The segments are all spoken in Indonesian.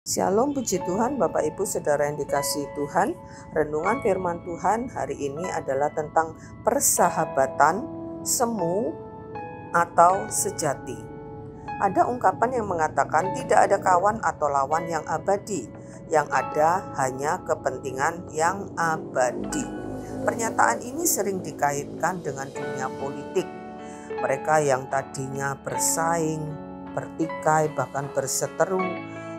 Shalom, puji Tuhan, Bapak Ibu Saudara yang dikasihi Tuhan. Renungan firman Tuhan hari ini adalah tentang persahabatan semu atau sejati. Ada ungkapan yang mengatakan tidak ada kawan atau lawan yang abadi, yang ada hanya kepentingan yang abadi. Pernyataan ini sering dikaitkan dengan dunia politik. Mereka yang tadinya bersaing, bertikai, bahkan berseteru,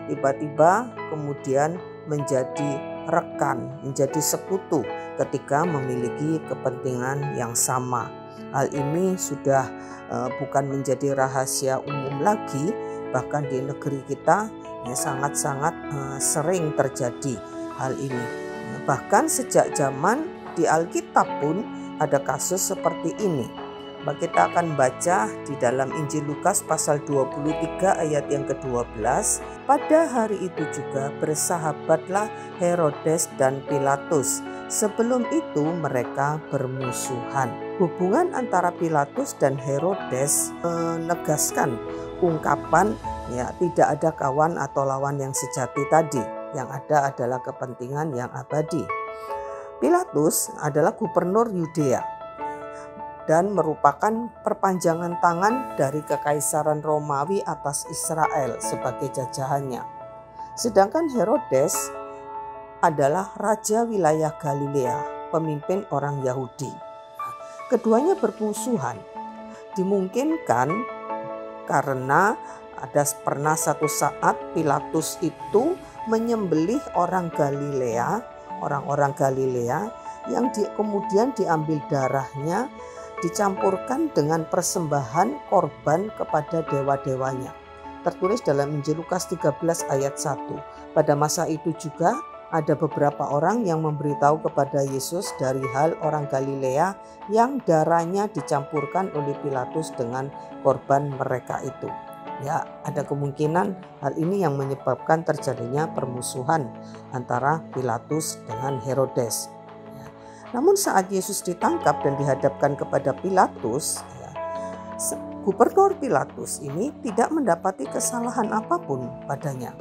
tiba-tiba kemudian menjadi rekan, menjadi sekutu ketika memiliki kepentingan yang sama. Hal ini sudah bukan menjadi rahasia umum lagi, bahkan di negeri kita sangat-sangat sering terjadi hal ini. Bahkan sejak zaman di Alkitab pun ada kasus seperti ini. Kita akan baca di dalam Injil Lukas pasal 23 ayat yang ke-12. Pada hari itu juga bersahabatlah Herodes dan Pilatus. Sebelum itu mereka bermusuhan. Hubungan antara Pilatus dan Herodes menegaskan ungkapan tidak ada kawan atau lawan yang sejati tadi. Yang ada adalah kepentingan yang abadi. Pilatus adalah gubernur Yudea dan merupakan perpanjangan tangan dari Kekaisaran Romawi atas Israel sebagai jajahannya. Sedangkan Herodes adalah raja wilayah Galilea, pemimpin orang Yahudi. Keduanya bermusuhan. Dimungkinkan karena pernah satu saat Pilatus itu menyembelih orang Galilea yang kemudian diambil darahnya, dicampurkan dengan persembahan korban kepada dewa-dewanya. Tertulis dalam Injil Lukas 13 ayat 1. Pada masa itu juga ada beberapa orang yang memberitahu kepada Yesus dari hal orang Galilea yang darahnya dicampurkan oleh Pilatus dengan korban mereka itu. Ada kemungkinan hal ini yang menyebabkan terjadinya permusuhan antara Pilatus dengan Herodes. Namun saat Yesus ditangkap dan dihadapkan kepada Pilatus, gubernur Pilatus ini tidak mendapati kesalahan apapun padanya.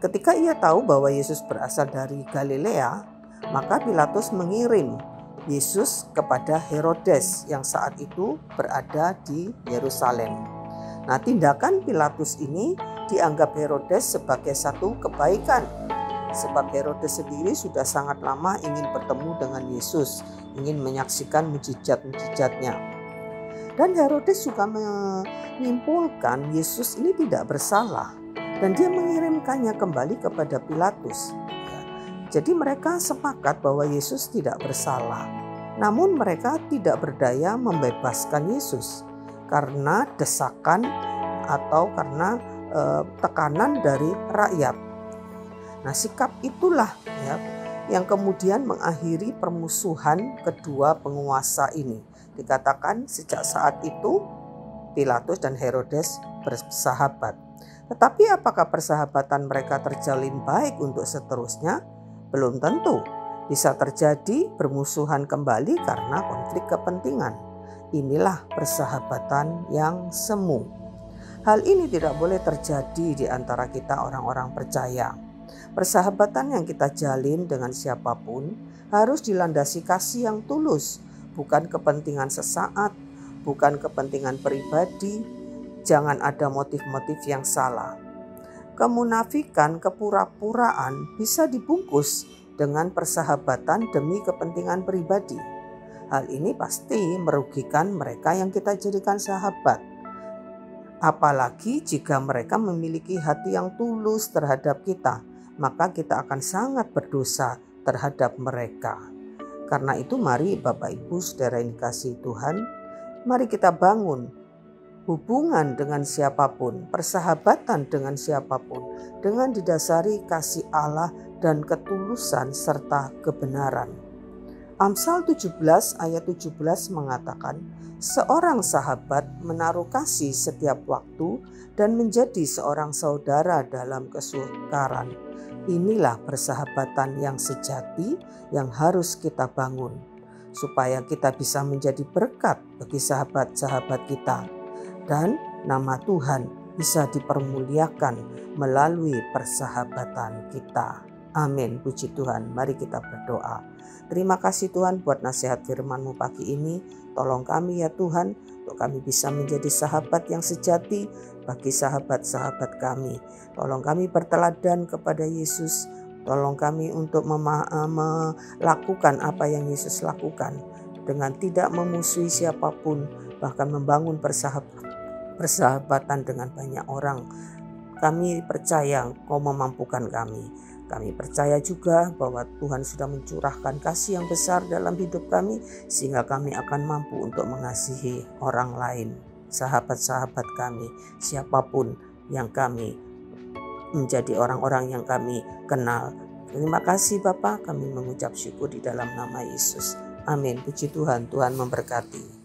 Ketika ia tahu bahwa Yesus berasal dari Galilea, maka Pilatus mengirim Yesus kepada Herodes yang saat itu berada di Yerusalem. Tindakan Pilatus ini dianggap Herodes sebagai satu kebaikan. Sebab Herodes sendiri sudah sangat lama ingin bertemu dengan Yesus, ingin menyaksikan mujizat-mujizatnya. Dan Herodes juga menyimpulkan Yesus ini tidak bersalah dan dia mengirimkannya kembali kepada Pilatus. Jadi mereka sepakat bahwa Yesus tidak bersalah. Namun mereka tidak berdaya membebaskan Yesus karena desakan atau karena tekanan dari rakyat. Sikap itulah yang kemudian mengakhiri permusuhan kedua penguasa ini. Dikatakan sejak saat itu Pilatus dan Herodes bersahabat. Tetapi apakah persahabatan mereka terjalin baik untuk seterusnya? Belum tentu. Bisa terjadi permusuhan kembali karena konflik kepentingan. Inilah persahabatan yang semu. Hal ini tidak boleh terjadi di antara kita orang-orang percaya. Persahabatan yang kita jalin dengan siapapun harus dilandasi kasih yang tulus, bukan kepentingan sesaat, bukan kepentingan pribadi. Jangan ada motif-motif yang salah. Kemunafikan, kepura-puraan bisa dibungkus dengan persahabatan demi kepentingan pribadi. Hal ini pasti merugikan mereka yang kita jadikan sahabat. Apalagi jika mereka memiliki hati yang tulus terhadap kita, maka kita akan sangat berdosa terhadap mereka. Karena itu mari Bapak Ibu Saudara yang dikasihi Tuhan, mari kita bangun hubungan dengan siapapun, persahabatan dengan siapapun, dengan didasari kasih Allah dan ketulusan serta kebenaran. Amsal 17 ayat 17 mengatakan, seorang sahabat menaruh kasih setiap waktu dan menjadi seorang saudara dalam kesukaran. Inilah persahabatan yang sejati yang harus kita bangun, supaya kita bisa menjadi berkat bagi sahabat-sahabat kita dan nama Tuhan bisa dipermuliakan melalui persahabatan kita. Amin. Puji Tuhan. Mari kita berdoa. Terima kasih Tuhan buat nasihat firman-Mu pagi ini. Tolong kami ya Tuhan, untuk kami bisa menjadi sahabat yang sejati bagi sahabat-sahabat kami. Tolong kami berteladan kepada Yesus. Tolong kami untuk melakukan apa yang Yesus lakukan dengan tidak memusuhi siapapun, bahkan membangun persahabatan dengan banyak orang. Kami percaya Kau memampukan kami. Kami percaya juga bahwa Tuhan sudah mencurahkan kasih yang besar dalam hidup kami, sehingga kami akan mampu untuk mengasihi orang lain, sahabat-sahabat kami, siapapun yang kami menjadi orang-orang yang kami kenal. Terima kasih Bapa, kami mengucap syukur di dalam nama Yesus. Amin. Puji Tuhan, Tuhan memberkati.